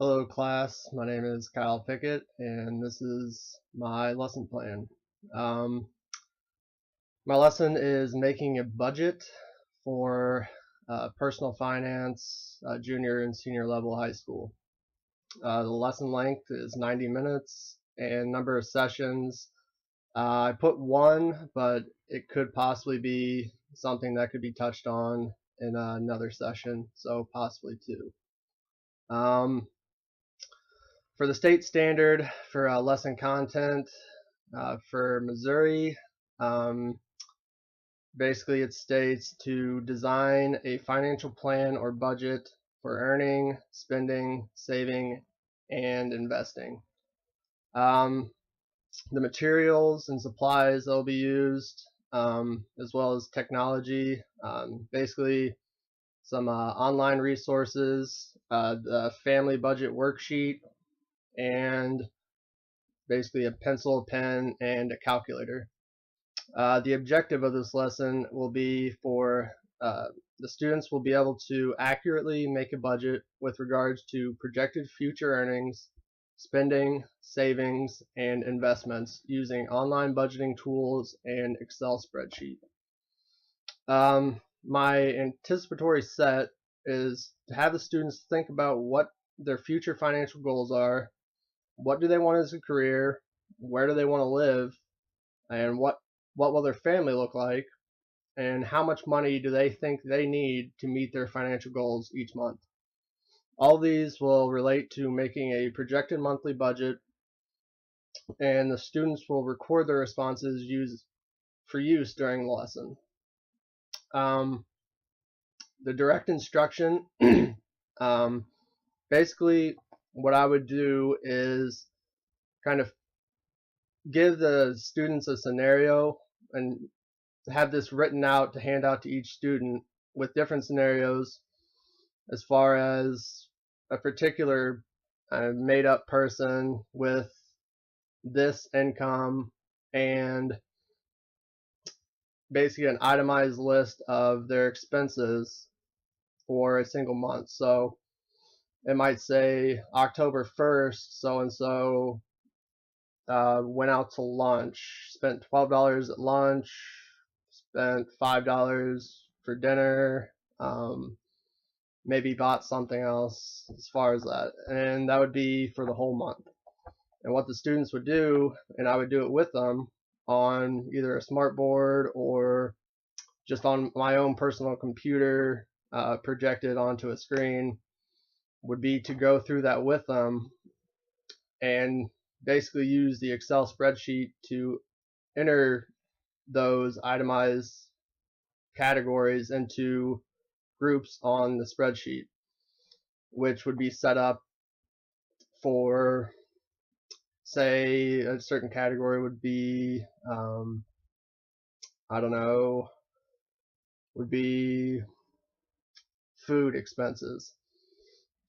Hello class, my name is Kyle Pickett and this is my lesson plan. Um, my lesson is making a budget for personal finance, junior and senior level high school. The lesson length is 90 minutes and number of sessions. I put one, but it could possibly be something that could be touched on in another session, so possibly two. For the state standard for lesson content for Missouri, um, basically it states to design a financial plan or budget for earning, spending, saving, and investing. Um, the materials and supplies that will be used, as well as technology, basically some online resources, the family budget worksheet, and basically a pencil, pen, and a calculator. The objective of this lesson will be for the students will be able to accurately make a budget with regards to projected future earnings, spending, savings, and investments using online budgeting tools and Excel spreadsheet. My anticipatory set is to have the students think about what their future financial goals are, what do they want as a career, where do they want to live, and what will their family look like, and how much money do they think they need to meet their financial goals each month. All these will relate to making a projected monthly budget, and the students will record their responses for use during the lesson. The direct instruction, basically what I would do is kind of give the students a scenario and have this written out to hand out to each student with different scenarios as far as a particular made up person with this income and basically an itemized list of their expenses for a single month. So it might say October 1st, so and so went out to lunch, spent $12 at lunch, spent $5 for dinner, maybe bought something else as far as that. And that would be for the whole month. And what the students would do, and I would do it with them on either a smart board or just on my own personal computer projected onto a screen, would be to go through that with them and basically use the Excel spreadsheet to enter those itemized categories into groups on the spreadsheet, which would be set up for, say, a certain category would be, I don't know, would be food expenses.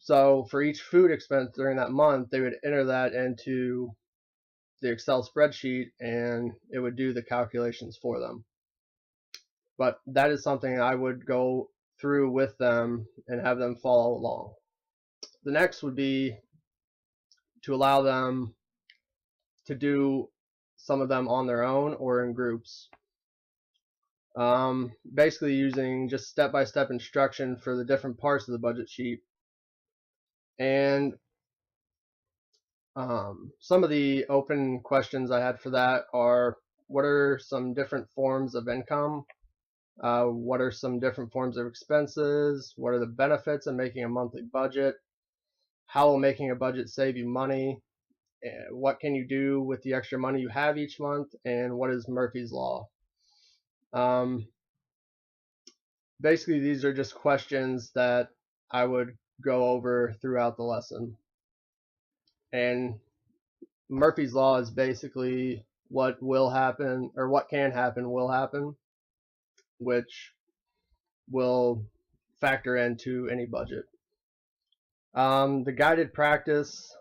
So for each food expense during that month, they would enter that into the Excel spreadsheet and it would do the calculations for them. But that is something I would go through with them and have them follow along. The next would be to allow them to do some of them on their own or in groups. Basically using just step-by-step instruction for the different parts of the budget sheet. And some of the open questions I had for that are, what are some different forms of income? What are some different forms of expenses? What are the benefits of making a monthly budget? How will making a budget save you money? What can you do with the extra money you have each month? And what is Murphy's Law? Basically, these are just questions that I would go over throughout the lesson. And Murphy's Law is basically what will happen, or what can happen will happen, which will factor into any budget. The guided practice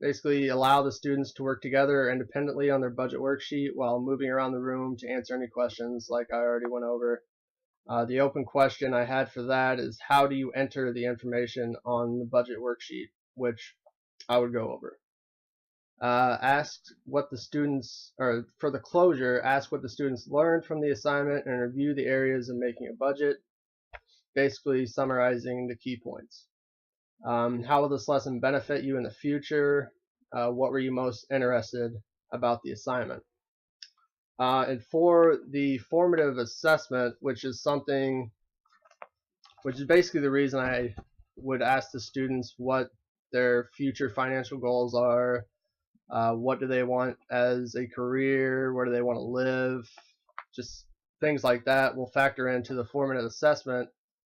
basically allow the students to work together independently on their budget worksheet while moving around the room to answer any questions like I already went over. The open question I had for that is, how do you enter the information on the budget worksheet? which I would go over. Ask what the students, or for the closure, ask what the students learned from the assignment and review the areas in making a budget, basically summarizing the key points. How will this lesson benefit you in the future? What were you most interested about the assignment? And for the formative assessment, which is basically the reason I would ask the students what their future financial goals are, what do they want as a career, where do they want to live, just things like that will factor into the formative assessment,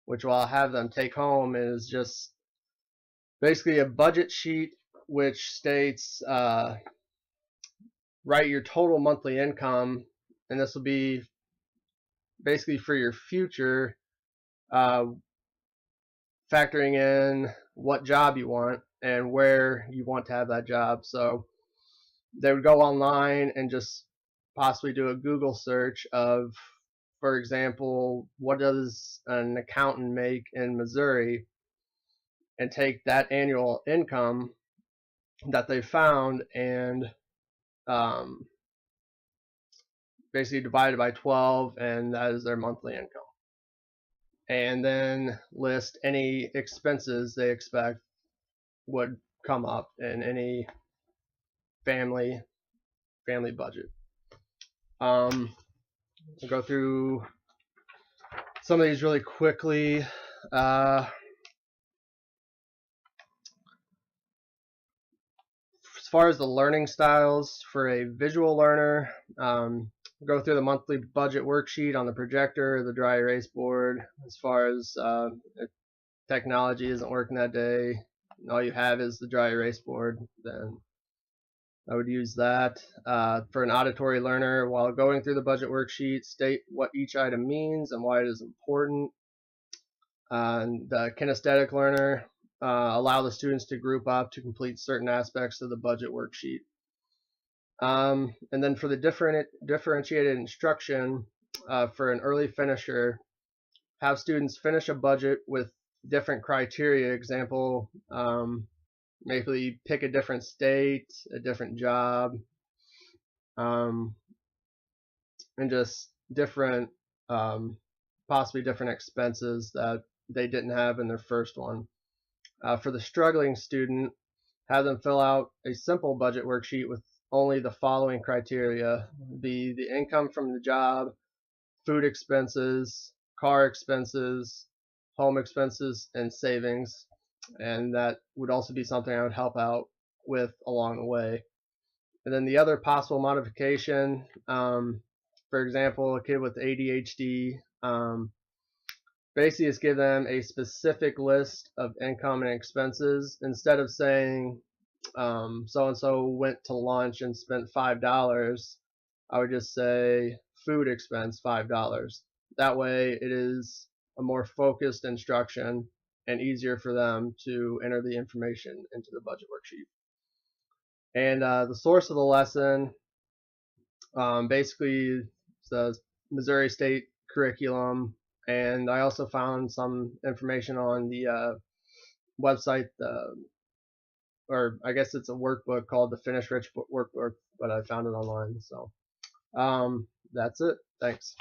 which I'll have them take home is just basically a budget sheet which states write your total monthly income, and this will be basically for your future, factoring in what job you want and where you want to have that job. So they would go online and just possibly do a Google search of, for example, what does an accountant make in Missouri, and take that annual income that they found and basically divided by 12, and that is their monthly income. And then list any expenses they expect would come up in any family budget. I'll go through some of these really quickly. As far as the learning styles for a visual learner, go through the monthly budget worksheet on the projector, the dry erase board. As far as if technology isn't working that day, all you have is the dry erase board, then I would use that. For an auditory learner, while going through the budget worksheet, state what each item means and why it is important. The kinesthetic learner, allow the students to group up to complete certain aspects of the budget worksheet. And then for the differentiated instruction, for an early finisher, have students finish a budget with different criteria. Example, maybe pick a different state, a different job, and just different, possibly different expenses that they didn't have in their first one. For the struggling student, have them fill out a simple budget worksheet with only the following criteria: be the income from the job, food expenses, car expenses, home expenses, and savings. And that would also be something I would help out with along the way. And then the other possible modification, for example, a kid with ADHD, basically just give them a specific list of income and expenses. Instead of saying so-and-so went to lunch and spent $5, I would just say food expense $5. That way it is a more focused instruction and easier for them to enter the information into the budget worksheet. And the source of the lesson, basically the Missouri State curriculum, and I also found some information on the website, or I guess it's a workbook called the Finish Rich Workbook, but I found it online. So that's it. Thanks.